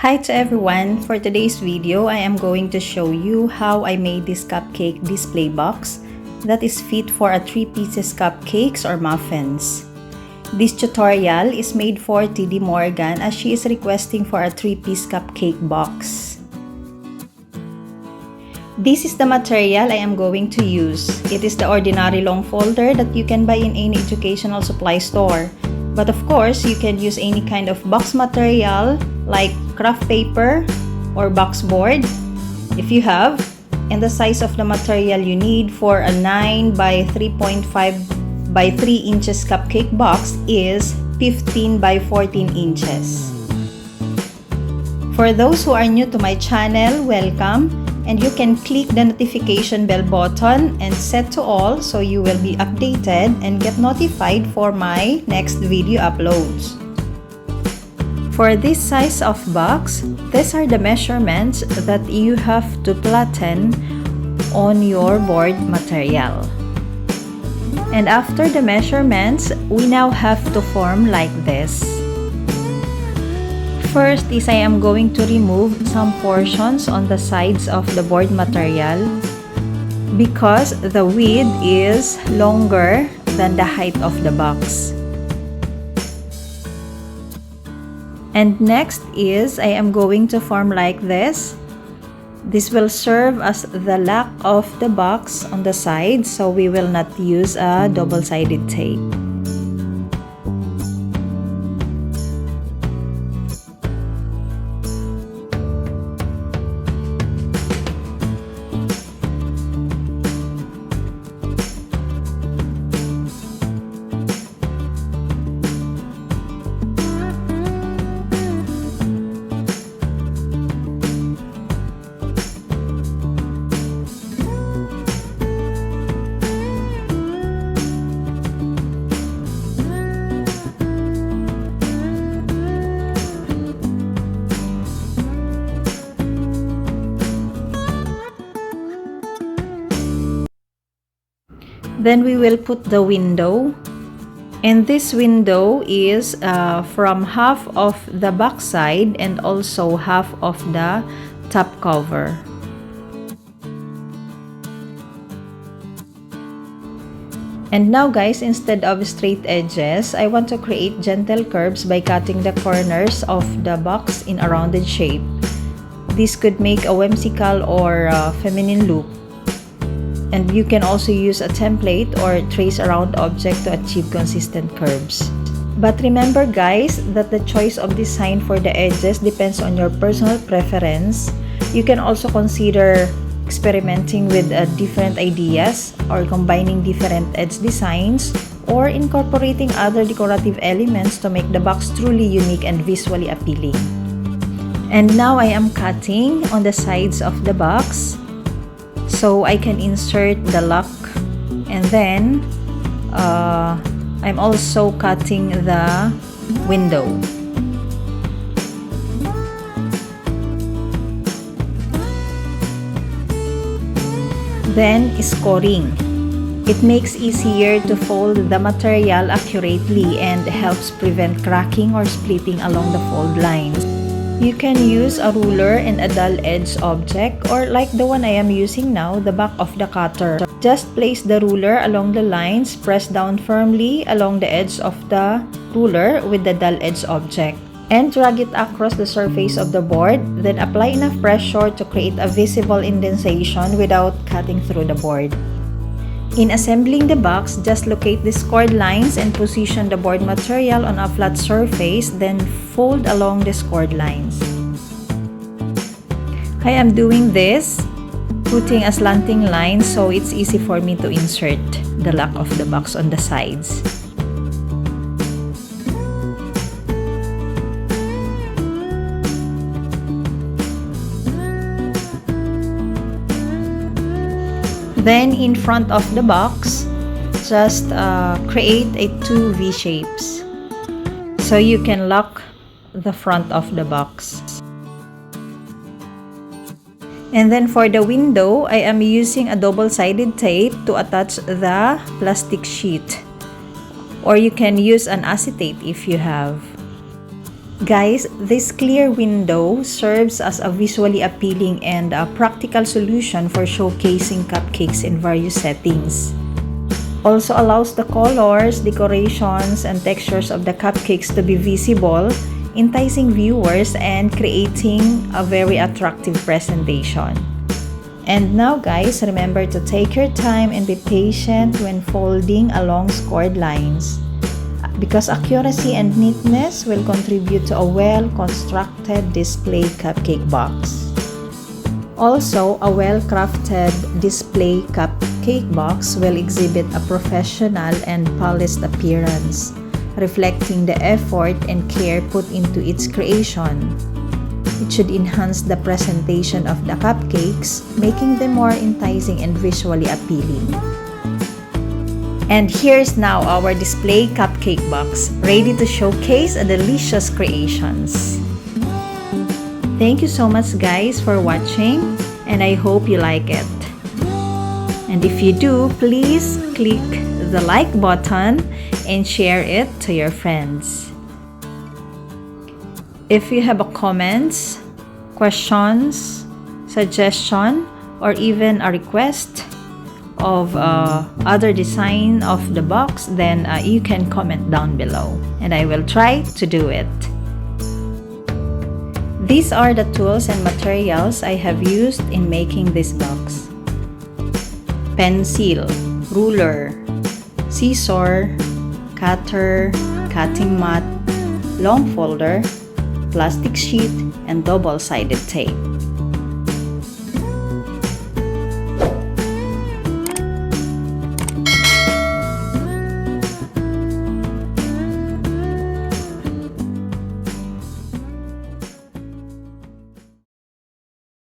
Hi to everyone! For today's video, I am going to show you how I made this cupcake display box that is fit for a 3 pieces cupcakes or muffins. This tutorial is made for TD Morgan as she is requesting for a 3-piece cupcake box. This is the material I am going to use. It is the ordinary long folder that you can buy in any educational supply store. But of course, you can use any kind of box material like craft paper or box board if you have. And the size of the material you need for a 9 by 3.5 by 3 inches cupcake box is 15 by 14 inches. For those who are new to my channel, welcome. And you can click the notification bell button and set to all so you will be updated and get notified for my next video uploads. For this size of box, these are the measurements that you have to flatten on your board material. And after the measurements, we now have to form like this. First is I am going to remove some portions on the sides of the board material because the width is longer than the height of the box. And next is I am going to form like this. This will serve as the lock of the box on the side, so we will not use a double-sided tape. Then we will put the window, and this window is from half of the back side and also half of the top cover. And now guys, instead of straight edges, I want to create gentle curves by cutting the corners of the box in a rounded shape. This could make a whimsical or feminine look. And you can also use a template or trace a round object to achieve consistent curves. But remember guys that the choice of design for the edges depends on your personal preference. You can also consider experimenting with different ideas or combining different edge designs or incorporating other decorative elements to make the box truly unique and visually appealing. And now I am cutting on the sides of the box, so I can insert the lock, and then I'm also cutting the window. Then scoring. It makes easier to fold the material accurately and helps prevent cracking or splitting along the fold lines. You can use a ruler and a dull edge object, or like the one I am using now, the back of the cutter. Just place the ruler along the lines, press down firmly along the edge of the ruler with the dull edge object, and drag it across the surface of the board. Then apply enough pressure to create a visible indentation without cutting through the board. In assembling the box, just locate the scored lines and position the board material on a flat surface, then fold along the scored lines. I am doing this, putting a slanting line so it's easy for me to insert the lock of the box on the sides. Then in front of the box, just create a 2 V shapes so you can lock the front of the box. And then for the window, I am using a double-sided tape to attach the plastic sheet, or you can use an acetate if you have. Guys, this clear window serves as a visually appealing and a practical solution for showcasing cupcakes in various settings. Also allows the colors, decorations, and textures of the cupcakes to be visible, enticing viewers and creating a very attractive presentation. And now guys, remember to take your time and be patient when folding along scored lines, because accuracy and neatness will contribute to a well-constructed display cupcake box. Also, a well-crafted display cupcake box will exhibit a professional and polished appearance, reflecting the effort and care put into its creation. It should enhance the presentation of the cupcakes, making them more enticing and visually appealing. And here's now our display cupcake box, ready to showcase a delicious creations. Thank you so much guys for watching, and I hope you like it. And if you do, please click the like button and share it to your friends. If you have a comments, questions, suggestion, or even a request of other design of the box, then you can comment down below and I will try to do it. These are the tools and materials I have used in making this box: pencil, ruler, scissor, cutter, cutting mat, long folder, plastic sheet, and double-sided tape.